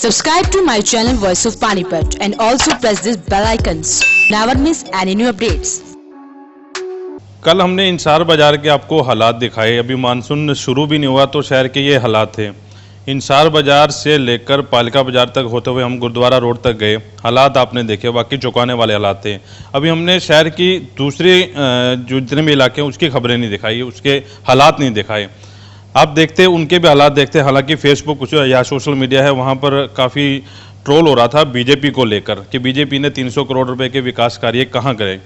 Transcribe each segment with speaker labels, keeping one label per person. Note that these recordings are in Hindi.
Speaker 1: Subscribe to my channel Voice of Panipat and also press this bell icons. Never miss any new updates.
Speaker 2: कल हमने इंसार बाज़ार के आपको हालात दिखाए। अभी मानसून शुरू भी नहीं हुआ तो शहर के ये हालात थे। इंसार बाज़ार से लेकर पालिका बाज़ार तक होते हुए हम गुरुद्वारा रोड तक गए। हालात आपने देखे, वाकई चौंकाने वाले हालात थे। अभी हमने शहर की दूसरे जो जितने भी इलाके हैं उसकी खबरें नहीं दिखाई, उसके हालात नहीं दिखाए। आप देखते उनके भी हालात देखते। हालांकि फेसबुक या सोशल मीडिया है वहाँ पर काफ़ी ट्रोल हो रहा था बीजेपी को लेकर कि बीजेपी ने 300 करोड़ रुपए के विकास कार्य कहाँ करे।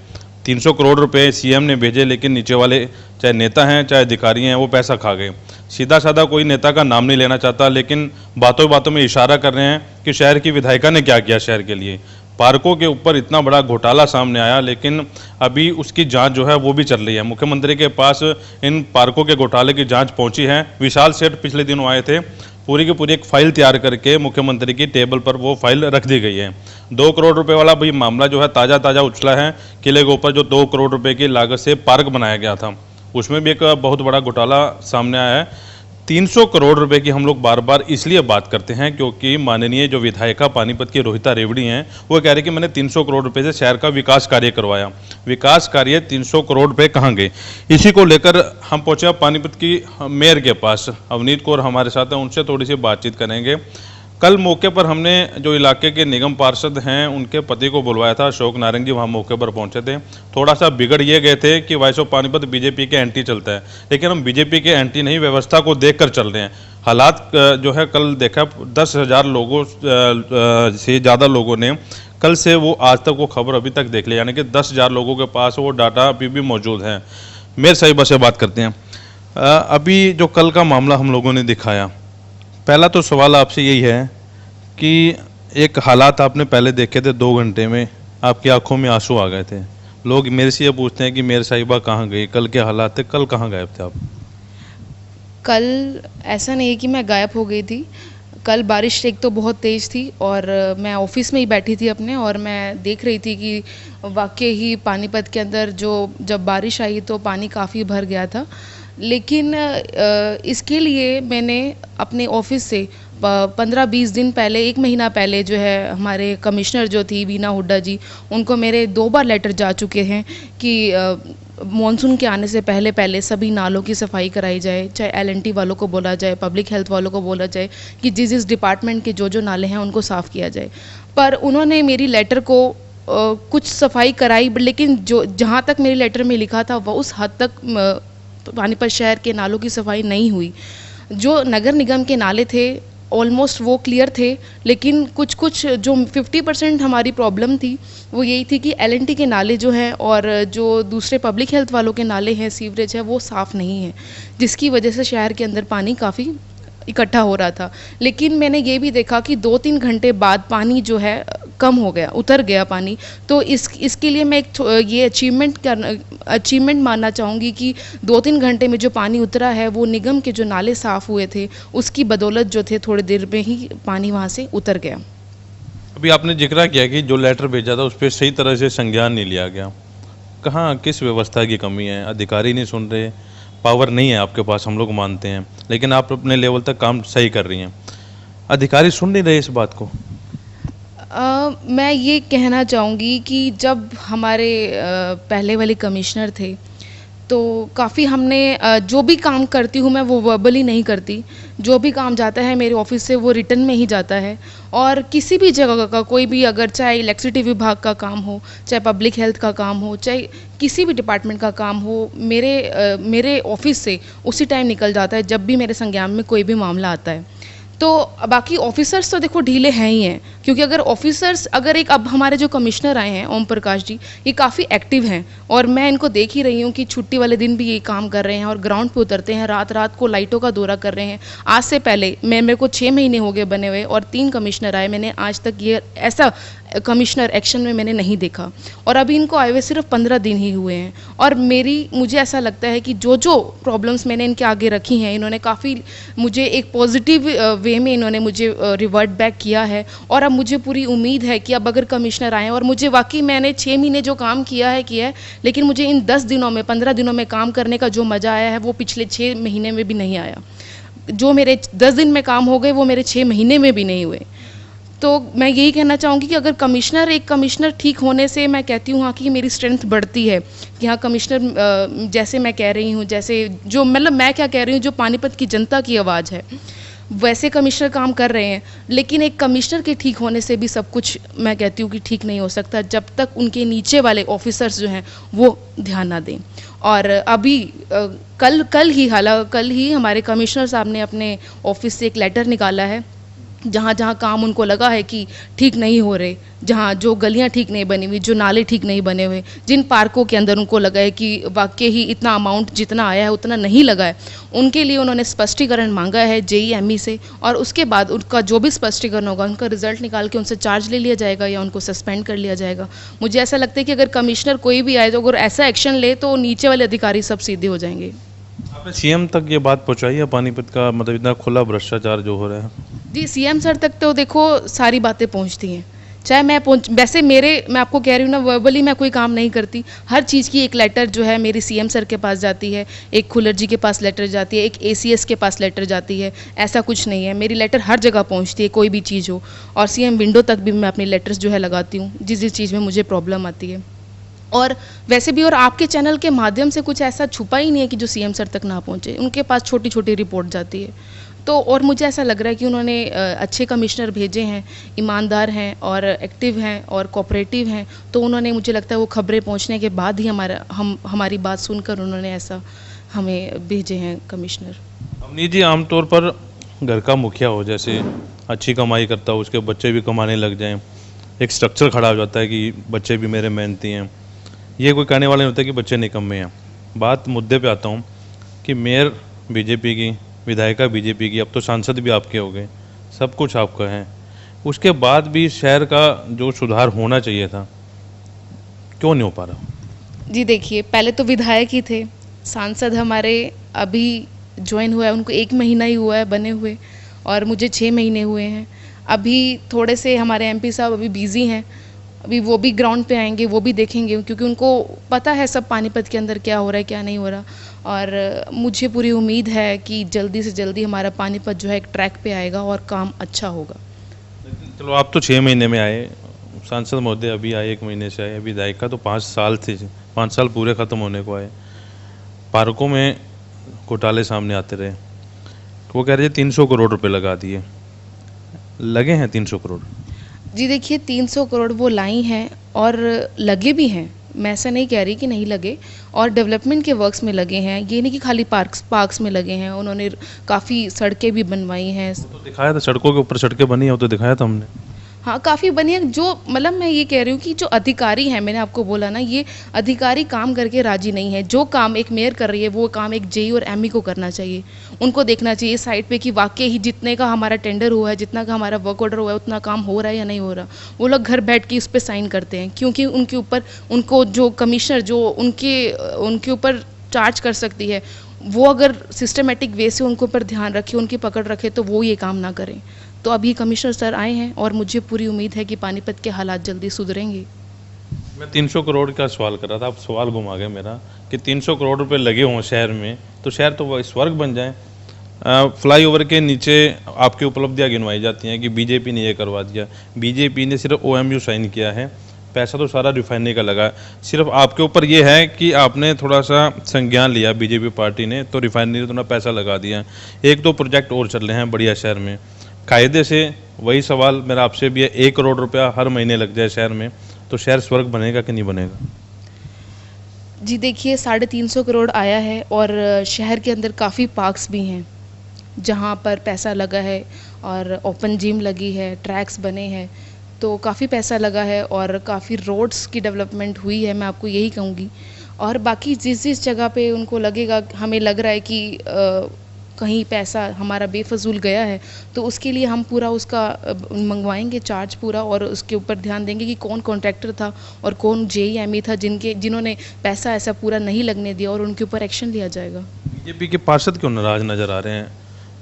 Speaker 2: 300 करोड़ रुपए सीएम ने भेजे, लेकिन नीचे वाले चाहे नेता हैं चाहे अधिकारी हैं वो पैसा खा गए। सीधा साधा कोई नेता का नाम नहीं लेना चाहता, लेकिन बातों बातों में इशारा कर रहे हैं कि शहर की विधायिका ने क्या किया शहर के लिए। पार्कों के ऊपर इतना बड़ा घोटाला सामने आया, लेकिन अभी उसकी जांच जो है वो भी चल रही है। मुख्यमंत्री के पास इन पार्कों के घोटाले की जांच पहुंची है। विशाल सेठ पिछले दिनों आए थे, पूरी की पूरी एक फाइल तैयार करके मुख्यमंत्री की टेबल पर वो फाइल रख दी गई है। 2 करोड़ रुपए वाला भी मामला जो है ताज़ा उछला है। किले के ऊपर जो 2 करोड़ रुपए की लागत से पार्क बनाया गया था उसमें भी एक बहुत बड़ा घोटाला सामने आया है। 300 करोड़ रुपए की हम लोग बार बार इसलिए बात करते हैं क्योंकि माननीय जो विधायिका पानीपत की रोहिता रेवड़ी हैं वो कह रहे कि मैंने 300 करोड़ रुपए से शहर का विकास कार्य करवाया। विकास कार्य 300 करोड़ रुपए कहाँ गए, इसी को लेकर हम पहुंचे पानीपत की मेयर के पास। अवनीत कौर हमारे साथ हैं, उनसे थोड़ी सी बातचीत करेंगे। कल मौके पर हमने जो इलाके के निगम पार्षद हैं उनके पति को बुलवाया था, अशोक नारंग जी वहाँ मौके पर पहुँचे थे। थोड़ा सा बिगड़ ये गए थे कि वॉइस ऑफ पानीपत बीजेपी के एंटी चलता है, लेकिन हम बीजेपी के एंटी नहीं, व्यवस्था को देखकर चल रहे हैं। हालात जो है कल देखा 10,000 लोगों से ज़्यादा लोगों ने कल से वो आज तक वो खबर अभी तक देख लिया, यानी कि 10,000 लोगों के पास वो डाटा अभी भी मौजूद है। मेयर साहिबा से बात करते हैं। अभी जो कल का मामला हम लोगों ने दिखाया, पहला तो सवाल आपसे यही है कि एक हालात आपने पहले देखे थे 2 घंटे में आपकी आंखों में आंसू आ गए थे। लोग मेरे से ये पूछते हैं कि मेयर साहिबा कहाँ गई, कल के हालात थे, कल कहाँ गायब थे आप?
Speaker 3: कल ऐसा नहीं है कि मैं गायब हो गई थी। कल बारिश एक तो बहुत तेज़ थी और मैं ऑफिस में ही बैठी थी अपने, और मैं देख रही थी कि वाकई ही पानीपत के अंदर जब बारिश आई तो पानी काफ़ी भर गया था। लेकिन इसके लिए मैंने अपने ऑफिस से 15-20 दिन पहले, 1 महीना पहले जो है हमारे कमिश्नर जो थी वीना हुड्डा जी, उनको मेरे 2 बार लेटर जा चुके हैं कि मॉनसून के आने से पहले सभी नालों की सफाई कराई जाए। चाहे LNT वालों को बोला जाए, पब्लिक हेल्थ वालों को बोला जाए कि जिस डिपार्टमेंट के जो नाले हैं उनको साफ़ किया जाए। पर उन्होंने मेरी लेटर को कुछ सफाई कराई, लेकिन जो जहाँ तक मेरी लेटर में लिखा था वह उस हद तक पानीपत शहर के नालों की सफाई नहीं हुई। जो नगर निगम के नाले थे ऑलमोस्ट वो क्लियर थे, लेकिन कुछ जो 50% हमारी प्रॉब्लम थी वो यही थी कि LNT के नाले जो हैं और जो दूसरे पब्लिक हेल्थ वालों के नाले हैं, सीवरेज है, वो साफ़ नहीं है, जिसकी वजह से शहर के अंदर पानी काफ़ी इकट्ठा हो रहा था। लेकिन मैंने ये भी देखा कि 2-3 घंटे बाद पानी जो है कम हो गया, उतर गया पानी। तो इसके लिए मैं ये अचीवमेंट मानना चाहूँगी कि 2-3 घंटे में जो पानी उतरा है वो निगम के जो नाले साफ़ हुए थे उसकी बदौलत जो थे थोड़ी देर में ही पानी वहाँ से उतर गया।
Speaker 2: अभी आपने जिक्र किया कि जो लेटर भेजा था उस पर सही तरह से संज्ञान नहीं लिया गया। कहाँ किस व्यवस्था की कमी है? अधिकारी नहीं सुन रहे, पावर नहीं है आपके पास, हम लोग मानते हैं, लेकिन आप अपने लेवल तक काम सही कर रही हैं। अधिकारी सुन नहीं रहे इस बात को?
Speaker 3: मैं ये कहना चाहूँगी कि जब हमारे पहले वाले कमिश्नर थे तो काफ़ी हमने जो भी काम करती हूँ मैं वो वर्बली नहीं करती। जो भी काम जाता है मेरे ऑफिस से वो रिटर्न में ही जाता है। और किसी भी जगह का कोई भी, अगर चाहे इलेक्ट्रिसिटी विभाग का काम हो, चाहे पब्लिक हेल्थ का काम हो, चाहे किसी भी डिपार्टमेंट का काम हो, मेरे ऑफिस से उसी टाइम निकल जाता है जब भी मेरे संज्ञान में कोई भी मामला आता है। तो बाकी ऑफिसर्स तो देखो ढीले हैं ही हैं, क्योंकि अगर अब हमारे जो कमिश्नर आए हैं ओम प्रकाश जी, ये काफ़ी एक्टिव हैं और मैं इनको देख ही रही हूँ कि छुट्टी वाले दिन भी ये काम कर रहे हैं और ग्राउंड पे उतरते हैं, रात को लाइटों का दौरा कर रहे हैं। आज से पहले मेरे को 6 महीने हो गए बने हुए और 3 कमिश्नर आए, मैंने आज तक ये ऐसा कमिश्नर एक्शन में मैंने नहीं देखा। और अभी इनको आए हुए सिर्फ 15 दिन ही हुए हैं और मुझे ऐसा लगता है कि जो प्रॉब्लम्स मैंने इनके आगे रखी हैं, इन्होंने काफ़ी मुझे एक पॉजिटिव वे में इन्होंने मुझे रिवर्ट बैक किया है। और अब मुझे पूरी उम्मीद है कि अब अगर कमिश्नर आए, और मुझे वाकई मैंने 6 महीने जो काम किया है, लेकिन मुझे इन 10 दिनों में 15 दिनों में काम करने का जो मज़ा आया है वो पिछले 6 महीने में भी नहीं आया। जो मेरे 10 दिन में काम हो गए वो मेरे 6 महीने में भी नहीं हुए। तो मैं यही कहना चाहूँगी कि अगर एक कमिश्नर ठीक होने से मैं कहती हूँ हाँ कि मेरी स्ट्रेंथ बढ़ती है कि हाँ कमिश्नर जैसे मैं कह रही हूँ, जैसे जो मतलब मैं क्या कह रही हूँ, जो पानीपत की जनता की आवाज़ है वैसे कमिश्नर काम कर रहे हैं। लेकिन एक कमिश्नर के ठीक होने से भी सब कुछ मैं कहती हूँ कि ठीक नहीं हो सकता जब तक उनके नीचे वाले ऑफिसर्स जो हैं वो ध्यान ना दें। और अभी कल ही हमारे कमिश्नर साहब ने अपने ऑफिस से एक लेटर निकाला है जहाँ जहाँ काम उनको लगा है कि ठीक नहीं हो रहे, जहाँ जो गलियाँ ठीक नहीं बनी हुई, जो नाले ठीक नहीं बने हुए, जिन पार्कों के अंदर उनको लगा है कि वाकई ही इतना अमाउंट जितना आया है उतना नहीं लगा है, उनके लिए उन्होंने स्पष्टीकरण मांगा है JEME से। और उसके बाद उनका जो भी स्पष्टीकरण होगा उनका रिजल्ट निकाल के उनसे चार्ज ले लिया जाएगा या उनको सस्पेंड कर लिया जाएगा। मुझे ऐसा लगता है कि अगर कमिश्नर कोई भी आए तो अगर ऐसा एक्शन ले तो नीचे वाले अधिकारी सब सीधे हो जाएंगे।
Speaker 2: आपने CM तक ये बात पहुंचाई है पानीपत का मतलब इतना खुला भ्रष्टाचार जो हो रहा है?
Speaker 3: जी, CM सर तक तो देखो सारी बातें पहुंचती हैं। चाहे वैसे मैं आपको कह रही हूँ ना, वर्बली मैं कोई काम नहीं करती। हर चीज़ की एक लेटर जो है मेरी CM सर के पास जाती है, एक खुल्लर जी के पास लेटर जाती है, एक ACS के पास लेटर जाती है। ऐसा कुछ नहीं है, मेरी लेटर हर जगह पहुँचती है, कोई भी चीज़ हो। और CM विंडो तक भी मैं अपनी लेटर्स जो है लगाती हूँ जिस चीज़ में मुझे प्रॉब्लम आती है। और वैसे भी और आपके चैनल के माध्यम से कुछ ऐसा छुपा ही नहीं है कि जो CM सर तक ना पहुँचे। उनके पास छोटी छोटी रिपोर्ट जाती है। तो और मुझे ऐसा लग रहा है कि उन्होंने अच्छे कमिश्नर भेजे हैं, ईमानदार हैं और एक्टिव हैं और कोऑपरेटिव हैं। तो उन्होंने, मुझे लगता है वो खबरें पहुंचने के बाद ही हमारी बात सुनकर उन्होंने ऐसा हमें भेजे हैं कमिश्नर।
Speaker 2: अवनीत जी, आमतौर पर घर का मुखिया हो, जैसे अच्छी कमाई करता हो, उसके बच्चे भी कमाने लग जाएं, एक स्ट्रक्चर खड़ा हो जाता है कि बच्चे भी मेरे मेहनती हैं। ये कोई कहने वाला नहीं होता कि बच्चे निकम्मे हैं। बात मुद्दे पे आता हूँ कि मेयर BJP की, विधायिका BJP की, अब तो सांसद भी आपके हो गए, सब कुछ आपका है, उसके बाद भी शहर का जो सुधार होना चाहिए था क्यों नहीं हो पा रहा?
Speaker 3: जी देखिए, पहले तो विधायक ही थे, सांसद हमारे अभी ज्वाइन हुआ है, उनको 1 महीना ही हुआ है बने हुए और मुझे 6 महीने हुए हैं। अभी थोड़े से हमारे MP साहब अभी बिज़ी हैं, अभी वो भी ग्राउंड पे आएंगे, वो भी देखेंगे क्योंकि उनको पता है सब पानीपत के अंदर क्या हो रहा है क्या नहीं हो रहा। और मुझे पूरी उम्मीद है कि जल्दी से जल्दी हमारा पानीपत जो है एक ट्रैक पे आएगा और काम अच्छा होगा।
Speaker 2: चलो, आप तो 6 महीने में आए, सांसद महोदय अभी आए 1 महीने से आए, विधायिका तो 5 साल थे, 5 साल पूरे ख़त्म होने को आए। पार्कों में घोटाले सामने आते रहे, वो कह रहे थे 300 करोड़ रुपए लगा दिए, लगे हैं 300 करोड़?
Speaker 3: जी देखिए, 300 करोड़ वो लाई हैं और लगे भी हैं, मैं ऐसा नहीं कह रही कि नहीं लगे, और डेवलपमेंट के वर्क्स में लगे हैं। ये नहीं कि खाली पार्क्स में लगे हैं, उन्होंने काफ़ी सड़कें भी बनवाई हैं।
Speaker 2: तो दिखाया था, सड़कों के ऊपर सड़कें बनी है, वो तो दिखाया था हमने।
Speaker 3: हाँ, काफ़ी बनी है। जो मतलब मैं ये कह रही हूँ कि जो अधिकारी हैं, मैंने आपको बोला ना, ये अधिकारी काम करके राजी नहीं है। जो काम एक मेयर कर रही है वो काम एक JE और ME को करना चाहिए। उनको देखना चाहिए साइड पे कि वाकई ही जितने का हमारा टेंडर हुआ है, जितना का हमारा वर्क ऑर्डर हुआ है, उतना काम हो रहा है या नहीं हो रहा। वो लोग घर बैठ के उस पर साइन करते हैं क्योंकि उनके ऊपर, उनको जो कमिश्नर जो उनके ऊपर चार्ज कर सकती है, वो अगर सिस्टमेटिक वे से उनके ऊपर ध्यान रखे, उनकी पकड़ रखे, तो वो ये काम ना करें। तो अभी कमिश्नर सर आए हैं और मुझे पूरी उम्मीद है कि पानीपत के हालात जल्दी सुधरेंगे।
Speaker 2: मैं 300 करोड़ का सवाल कर रहा था, आप सवाल घुमा गए मेरा कि 300 करोड़ रुपए लगे हों शहर में, तो शहर तो स्वर्ग बन जाए। फ्लाईओवर के नीचे आपकी उपलब्धियां गिनवाई जाती हैं कि BJP ने ये करवा दिया। BJP ने सिर्फ OMU साइन किया है, पैसा तो सारा रिफाइनरी का लगा। सिर्फ आपके ऊपर ये है कि आपने थोड़ा सा संज्ञान लिया BJP पार्टी ने, तो रिफाइनरी ने थोड़ा पैसा लगा दिया। 1-2 प्रोजेक्ट और चल रहे हैं बढ़िया शहर में। कायदे से वही सवाल मेरा आपसे भी है, 1 करोड़ रुपया हर महीने लग जाए शहर में, तो शहर स्वर्ग बनेगा कि नहीं बनेगा?
Speaker 3: जी देखिए, 350 करोड़ आया है और शहर के अंदर काफ़ी पार्क्स भी हैं जहाँ पर पैसा लगा है, और ओपन जिम लगी है, ट्रैक्स बने हैं, तो काफ़ी पैसा लगा है और काफ़ी रोड्स की डेवलपमेंट हुई है, मैं आपको यही कहूँगी। और बाकी जिस जगह पे उनको लगेगा, हमें लग रहा है कि कहीं पैसा हमारा बेफजूल गया है, तो उसके लिए हम पूरा उसका मंगवाएंगे चार्ज पूरा, और उसके ऊपर ध्यान देंगे कि कौन कॉन्ट्रैक्टर था और कौन JE था जिन्होंने पैसा ऐसा पूरा नहीं लगने दिया, और उनके ऊपर एक्शन लिया जाएगा।
Speaker 2: BJP के पार्षद क्यों नाराज नजर आ रहे हैं?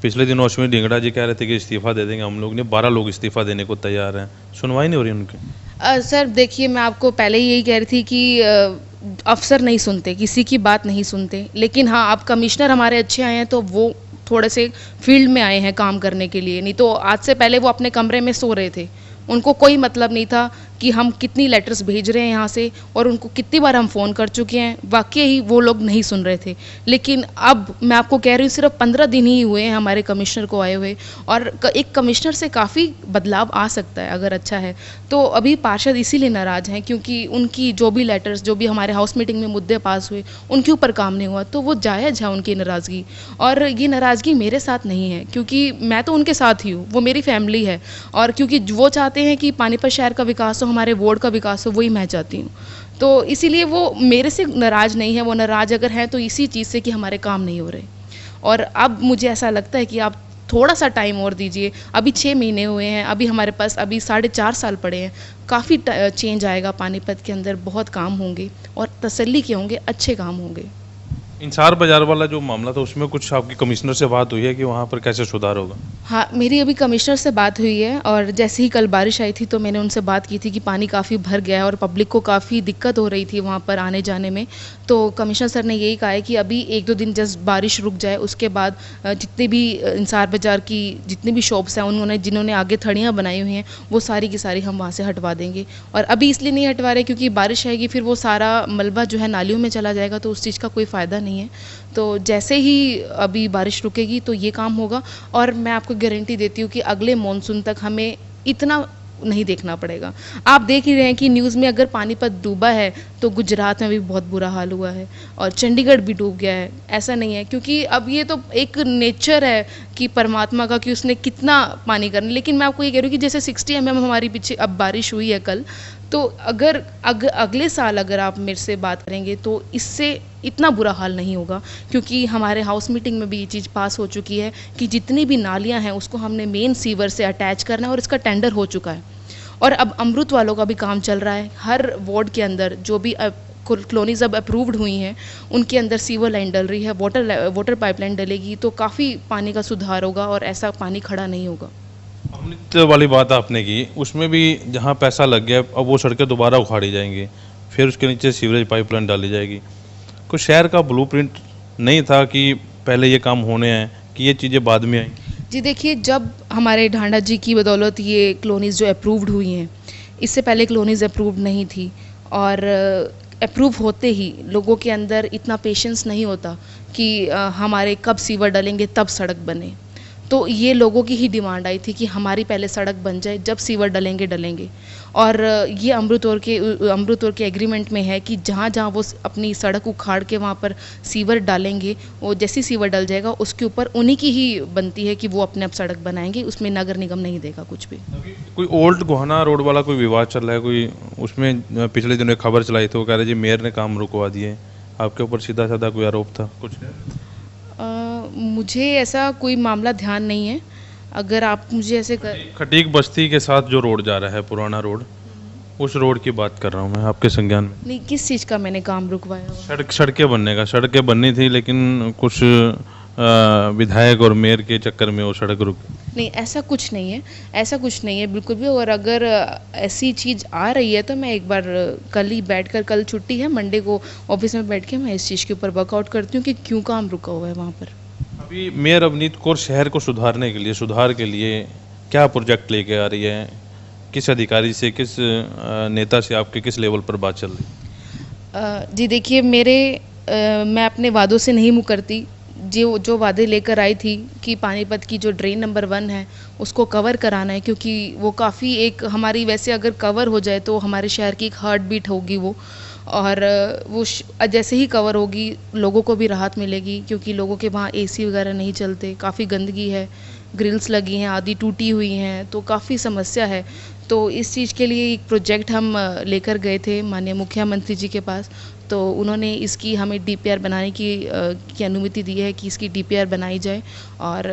Speaker 2: पिछले दिनों अश्विनी ढींगड़ा जी कह रहे थे कि इस्तीफा दे देंगे हम लोग, ने 12 लोग इस्तीफा देने को तैयार हैं, सुनवाई नहीं हो रही उनकी।
Speaker 3: सर देखिए, मैं आपको पहले ही यही कह रही थी कि अफसर नहीं सुनते, किसी की बात नहीं सुनते। लेकिन हाँ, अब कमिश्नर हमारे अच्छे आए हैं तो वो थोड़े से फील्ड में आए हैं काम करने के लिए, नहीं तो आज से पहले वो अपने कमरे में सो रहे थे। उनको कोई मतलब नहीं था कि हम कितनी लेटर्स भेज रहे हैं यहाँ से और उनको कितनी बार हम फ़ोन कर चुके हैं, वाकई ही वो लोग नहीं सुन रहे थे। लेकिन अब मैं आपको कह रही हूँ सिर्फ 15 दिन ही हुए हैं हमारे कमिश्नर को आए हुए, और एक कमिश्नर से काफ़ी बदलाव आ सकता है अगर अच्छा है। तो अभी पार्षद इसीलिए नाराज़ हैं क्योंकि उनकी जो भी लेटर्स, जो भी हमारे हाउस मीटिंग में मुद्दे पास हुए, उनके ऊपर काम नहीं हुआ, तो वो जायज़ है उनकी नाराज़गी। और ये नाराज़गी मेरे साथ नहीं है क्योंकि मैं तो उनके साथ ही हूँ, वो मेरी फैमिली है, और क्योंकि वो चाहते हैं कि पानीपत शहर का विकास हो, हमारे वार्ड का विकास हो, वही मैं चाहती हूँ। तो इसीलिए वो मेरे से नाराज़ नहीं है, वो नाराज़ अगर हैं तो इसी चीज़ से कि हमारे काम नहीं हो रहे। और अब मुझे ऐसा लगता है कि आप थोड़ा सा टाइम और दीजिए, अभी 6 महीने हुए हैं, अभी हमारे पास अभी 4.5 साल पड़े हैं, काफ़ी चेंज आएगा पानीपत के अंदर, बहुत काम होंगे और तसल्ली के होंगे, अच्छे काम होंगे।
Speaker 2: इंसार बाजार वाला जो मामला था उसमें कुछ आपकी कमिश्नर से बात हुई है कि वहाँ पर कैसे सुधार होगा?
Speaker 3: हाँ, मेरी अभी कमिश्नर से बात हुई है, और जैसे ही कल बारिश आई थी तो मैंने उनसे बात की थी कि पानी काफ़ी भर गया है और पब्लिक को काफ़ी दिक्कत हो रही थी वहाँ पर आने जाने में। तो कमिश्नर सर ने यही कहा है कि अभी 1-2 दिन जस्ट बारिश रुक जाए, उसके बाद जितने भी इंसार बाज़ार की जितनी भी शॉप्स हैं, उन्होंने जिन्होंने आगे थड़ियाँ बनाई हुई हैं, वो सारी की सारी हम वहाँ से हटवा देंगे। और अभी इसलिए नहीं हटवा रहे क्योंकि बारिश आएगी, फिर वो सारा मलबा जो है नालियों में चला जाएगा, तो उस चीज़ का कोई फ़ायदा नहीं है। तो जैसे ही अभी बारिश रुकेगी तो ये काम होगा, और मैं आपको गारंटी देती हूँ कि अगले मॉनसून तक हमें इतना नहीं देखना पड़ेगा। आप देख ही रहे हैं कि न्यूज़ में अगर पानीपत डूबा है तो गुजरात में भी बहुत बुरा हाल हुआ है, और चंडीगढ़ भी डूब गया है। ऐसा नहीं है, क्योंकि अब ये तो एक नेचर है कि परमात्मा का कि उसने कितना पानी करना। लेकिन मैं आपको ये कह रही हूँ कि जैसे 60 mm हमारी पीछे अब बारिश हुई है कल, तो अगर अगले साल अगर आप मेरे से बात करेंगे तो इससे इतना बुरा हाल नहीं होगा, क्योंकि हमारे हाउस मीटिंग में भी ये चीज़ पास हो चुकी है कि जितनी भी नालियाँ हैं उसको हमने मेन सीवर से अटैच करना है, और इसका टेंडर हो चुका है। और अब अमृत वालों का भी काम चल रहा है। हर वार्ड के अंदर जो भी कॉलोनीज अब अप्रूव्ड हुई हैं उनके अंदर सीवर लाइन डल रही है, वाटर पाइपलाइन डलेगी, तो काफ़ी पानी का सुधार होगा और ऐसा पानी खड़ा नहीं होगा।
Speaker 2: अमृत वाली बात आपने की, उसमें भी जहाँ पैसा लग गया अब वो सड़कें दोबारा उखाड़ी जाएंगी, फिर उसके नीचे सीवरेज पाइपलाइन डाली जाएगी। कुछ शहर का ब्लूप्रिंट नहीं था कि पहले ये काम होने हैं, कि ये चीज़ें बाद में आई?
Speaker 3: जी देखिए, जब हमारे ढांडा जी की बदौलत ये कॉलोनीज़ जो अप्रूव्ड हुई हैं, इससे पहले कॉलोनीज़ अप्रूव्ड नहीं थी, और अप्रूव होते ही लोगों के अंदर इतना पेशेंस नहीं होता कि हमारे कब सीवर डलेंगे तब सड़क बने। तो ये लोगों की ही डिमांड आई थी कि हमारी पहले सड़क बन जाए, जब सीवर डलेंगे। और ये अमृतौर के एग्रीमेंट में है कि जहाँ जहाँ वो अपनी सड़क उखाड़ के वहाँ पर सीवर डालेंगे, वो जैसी सीवर डल जाएगा उसके ऊपर उन्हीं की ही बनती है कि वो अपने आप सड़क बनाएंगे, उसमें नगर निगम नहीं देगा कुछ भी।
Speaker 2: कोई ओल्ड गोहाना रोड वाला कोई विवाद चल रहा है, कोई उसमें पिछले दिनों एक खबर चलाई थी, वो कह रहे जी मेयर ने काम रुकवा दिए, आपके ऊपर सीधा साधा कोई आरोप था कुछ?
Speaker 3: मुझे ऐसा कोई मामला ध्यान नहीं है। अगर आप मुझे ऐसे
Speaker 2: खटीक बस्ती के साथ जो रोड जा रहा है, पुराना रोड, उस रोड की बात कर रहा हूँ मैं, आपके संज्ञान में?
Speaker 3: नहीं, किस चीज़ का मैंने काम रुकवाया हुआ?
Speaker 2: सड़कें बनने का, सड़कें बननी थी लेकिन कुछ विधायक और मेयर के चक्कर में वो सड़क रुक गई।
Speaker 3: नहीं, ऐसा कुछ नहीं है, ऐसा कुछ नहीं है बिल्कुल भी। और अगर ऐसी चीज़ आ रही है तो मैं एक बार कल ही बैठकर, कल छुट्टी है, मंडे को ऑफिस में बैठ के मैं इस चीज़ के ऊपर वर्कआउट करती हूँ कि क्यों काम रुका हुआ है वहाँ पर।
Speaker 2: अभी मेयर अवनीत कौर शहर को सुधारने के लिए, सुधार के लिए क्या प्रोजेक्ट लेके आ रही है? किस अधिकारी से, किस नेता से आपके किस लेवल पर बात चल रही?
Speaker 3: जी देखिए, मैं अपने वादों से नहीं मुकरती। जो वादे लेकर आई थी कि पानीपत की जो ड्रेन नंबर 1 है उसको कवर कराना है, क्योंकि वो काफ़ी एक हमारी, वैसे अगर कवर हो जाए तो हमारे शहर की एक हार्ट बीट होगी वो, और वो जैसे ही कवर होगी लोगों को भी राहत मिलेगी, क्योंकि लोगों के वहाँ एसी वगैरह नहीं चलते, काफ़ी गंदगी है, ग्रिल्स लगी हैं, आधी टूटी हुई हैं, तो काफ़ी समस्या है। तो इस चीज़ के लिए एक प्रोजेक्ट हम लेकर गए थे माननीय मुख्यमंत्री जी के पास, तो उन्होंने इसकी हमें डीपीआर बनाने की अनुमति दी है कि इसकी डीपीआर बनाई जाए, और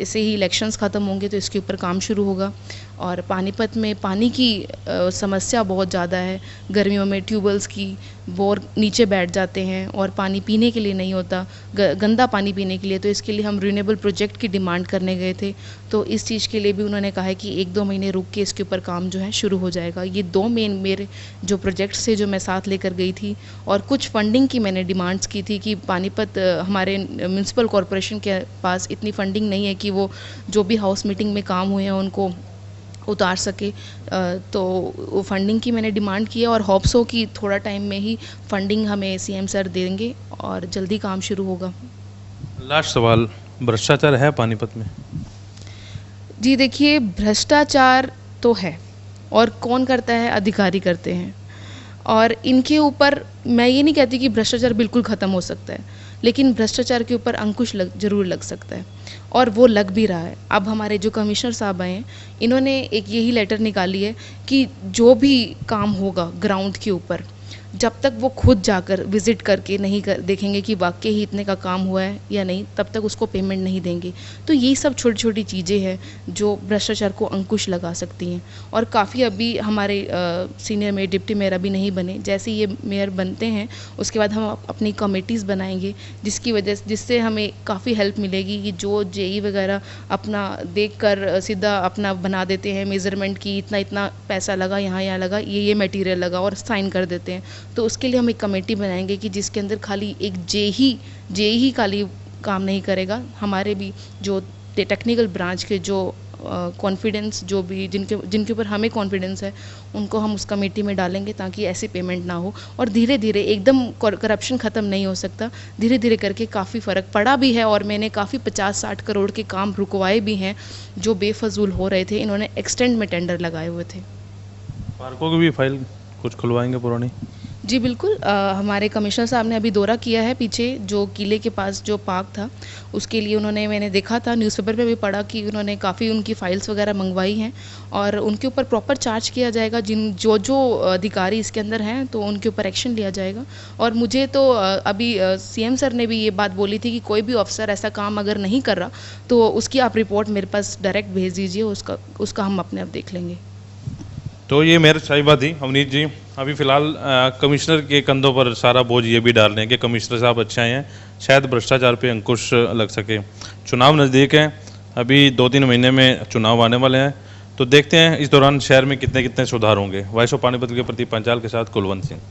Speaker 3: ऐसे ही इलेक्शंस ख़त्म होंगे तो इसके ऊपर काम शुरू होगा। और पानीपत में पानी की समस्या बहुत ज़्यादा है। गर्मियों में ट्यूबवेल्स की बोर नीचे बैठ जाते हैं और पानी पीने के लिए नहीं होता, गंदा पानी पीने के लिए। तो इसके लिए हम रिन्यूएबल प्रोजेक्ट की डिमांड करने गए थे, तो इस चीज़ के लिए भी उन्होंने कहा है कि 1-2 महीने रुक के इसके ऊपर काम जो है शुरू हो जाएगा। ये 2 मेरे जो प्रोजेक्ट्स थे जो मैं साथ लेकर गई थी, और कुछ फंडिंग की मैंने डिमांड्स की थी कि पानीपत हमारे म्यूनसिपल कॉरपोरेशन के पास इतनी फंडिंग नहीं है कि वो जो भी हाउस मीटिंग में काम हुए हैं उनको उतार सके। तो वो फंडिंग की मैंने डिमांड की है और होप्स हो कि थोड़ा टाइम में ही फंडिंग हमें सीएम सर देंगे और जल्दी काम शुरू होगा।
Speaker 2: लास्ट सवाल, भ्रष्टाचार है पानीपत में?
Speaker 3: जी देखिए, भ्रष्टाचार तो है और कौन करता है? अधिकारी करते हैं। और इनके ऊपर मैं ये नहीं कहती कि भ्रष्टाचार बिल्कुल ख़त्म हो सकता है, लेकिन भ्रष्टाचार के ऊपर अंकुश ज़रूर लग सकता है और वो लग भी रहा है। अब हमारे जो कमिश्नर साहब आए हैं, इन्होंने एक यही लेटर निकाली है कि जो भी काम होगा ग्राउंड के ऊपर, जब तक वो खुद जाकर विज़िट करके नहीं देखेंगे कि वाकई ही इतने का काम हुआ है या नहीं, तब तक उसको पेमेंट नहीं देंगे। तो यही सब छोटी छोटी चीज़ें हैं जो भ्रष्टाचार को अंकुश लगा सकती हैं। और काफ़ी अभी हमारे सीनियर मेयर, डिप्टी मेयर अभी नहीं बने। जैसे ये मेयर बनते हैं उसके बाद हम अपनी कमेटीज़ बनाएंगे, जिससे हमें काफ़ी हेल्प मिलेगी कि जो जेई वगैरह अपना देख कर सीधा अपना बना देते हैं मेज़रमेंट की इतना इतना पैसा लगा, यहाँ लगा, ये मटेरियल लगा और साइन कर देते हैं। तो उसके लिए हम एक कमेटी बनाएंगे कि जिसके अंदर खाली एक जेई खाली काम नहीं करेगा, हमारे भी जो टेक्निकल ब्रांच के जो कॉन्फिडेंस जो भी जिनके ऊपर हमें कॉन्फिडेंस है, उनको हम उस कमेटी में डालेंगे ताकि ऐसी पेमेंट ना हो। और धीरे धीरे, एकदम करप्शन ख़त्म नहीं हो सकता, धीरे धीरे करके काफ़ी फ़र्क पड़ा भी है। और मैंने काफ़ी 50-60 करोड़ के काम रुकवाए भी हैं जो बेफजूल हो रहे थे। इन्होंने एक्सटेंड में टेंडर लगाए हुए थे।
Speaker 2: पार्कों की भी फाइल कुछ खुलवाएंगे पुरानी?
Speaker 3: जी बिल्कुल, हमारे कमिश्नर साहब ने अभी दौरा किया है पीछे जो किले के पास जो पार्क था, उसके लिए उन्होंने, मैंने देखा था न्यूज़पेपर पे भी पढ़ा कि उन्होंने काफ़ी उनकी फ़ाइल्स वगैरह मंगवाई हैं और उनके ऊपर प्रॉपर चार्ज किया जाएगा। जो अधिकारी इसके अंदर हैं तो उनके ऊपर एक्शन लिया जाएगा। और मुझे तो अभी सीएम सर ने भी ये बात बोली थी कि कोई भी अफसर ऐसा काम अगर नहीं कर रहा तो उसकी आप रिपोर्ट मेरे पास डायरेक्ट भेज दीजिए, उसका हम अपने आप देख लेंगे।
Speaker 2: तो ये मेरे साहिबा थी अवनीत जी। अभी फ़िलहाल कमिश्नर के कंधों पर सारा बोझ ये भी डाल रहे हैं कि कमिश्नर साहब अच्छे आए हैं, शायद भ्रष्टाचार पे अंकुश लग सके। चुनाव नज़दीक है, अभी 2-3 महीने में चुनाव आने वाले हैं, तो देखते हैं इस दौरान शहर में कितने कितने सुधार होंगे। वॉइस ऑफ पानीपत के प्रति पंचाल के साथ कुलवंत सिंह।